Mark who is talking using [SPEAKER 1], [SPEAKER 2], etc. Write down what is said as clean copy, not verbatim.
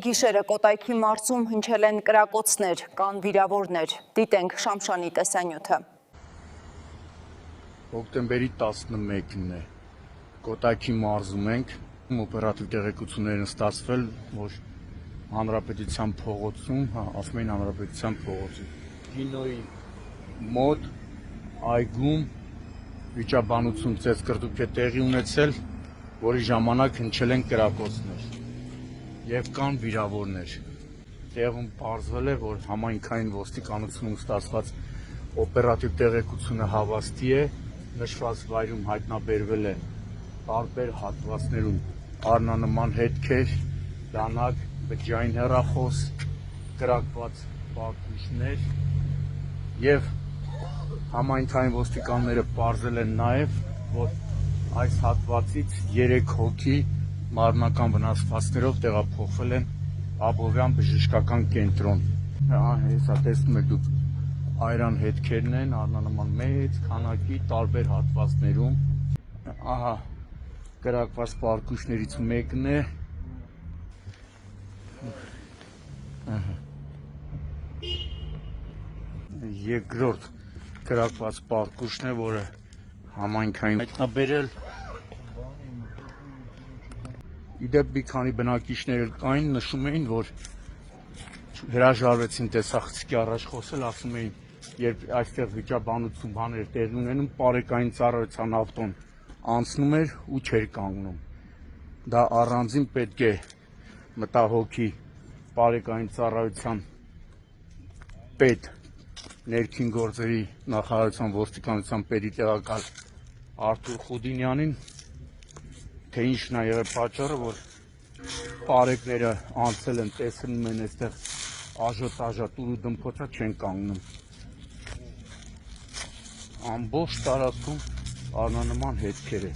[SPEAKER 1] Գիշերը Կոտայքի մարզում հնչել են կրակոցներ, կան վիրավորներ, դիտենք Շամշանի տեսանյութը։
[SPEAKER 2] Հոկտեմբերի 11-ն է, Կոտայքի մարզում ենք, օպերատիվ տեղեկություններ են ստացվել, որ Հանրապետության փողոցում, ասում էին Հանրապետության փողոցում, կինոյի մոտ այգում վիճաբանություն ծեծկռտուք է տեղի ունեցել, որի ժամանակ հնչել են կրակոցներ և կան վիրավորներ։ Տեղում պարզվել է, որ համայնքային ոստիկանությունում ստացված օպերատիվ տեղեկությունը հավաստի է, նշված վայրում հայտնաբերվել է տարբեր հատվածներում առնանման հետքեր, դանակ, բջջային հեռախոս, կրակված պարտուշներ և համայնքային ոստիկանները պարզել են նաև, որ այս հատվածից 3 հոգի մարմնական վնասվածքներով տեղափոխվել են Աբովյան բժշկական կենտրոն։ Հեսա տեսնում եք դուք այրան հետքերն են, առնանման մեծ քանակի տարբեր հատվածներում, ահա կրակված պարտուշներից մեկն է, երկրորդ կրակված պարտուշն է, որը համայնքային հայտնաբերել։ Իդեպ մի քանի բնակիչներ կային, նշում էին, որ հրաժարվեցին տեսախցիկի առաջ խոսել, ասում էին, երբ այստեղ վիճաբանություն բաներ տեղի ունենում, պարեկային ծառայության ավտոն անցնում էր ու չէր կանգնում։ Դա առանձին պետք է մտահոգի պարեկային ծառայության պետ, ներքին գործերի նախարարության ոստիկանության պետի տեղակալ Արթուր Խուդինյանին, թե ինչն է եղել պատճառը, որ պարեկները անցել են, տեսնում են այստեղ աժոտաժա, տուրու դմփոցա չեն կանգնում։ Ամբողջ տարածքում առնանման հետքեր է։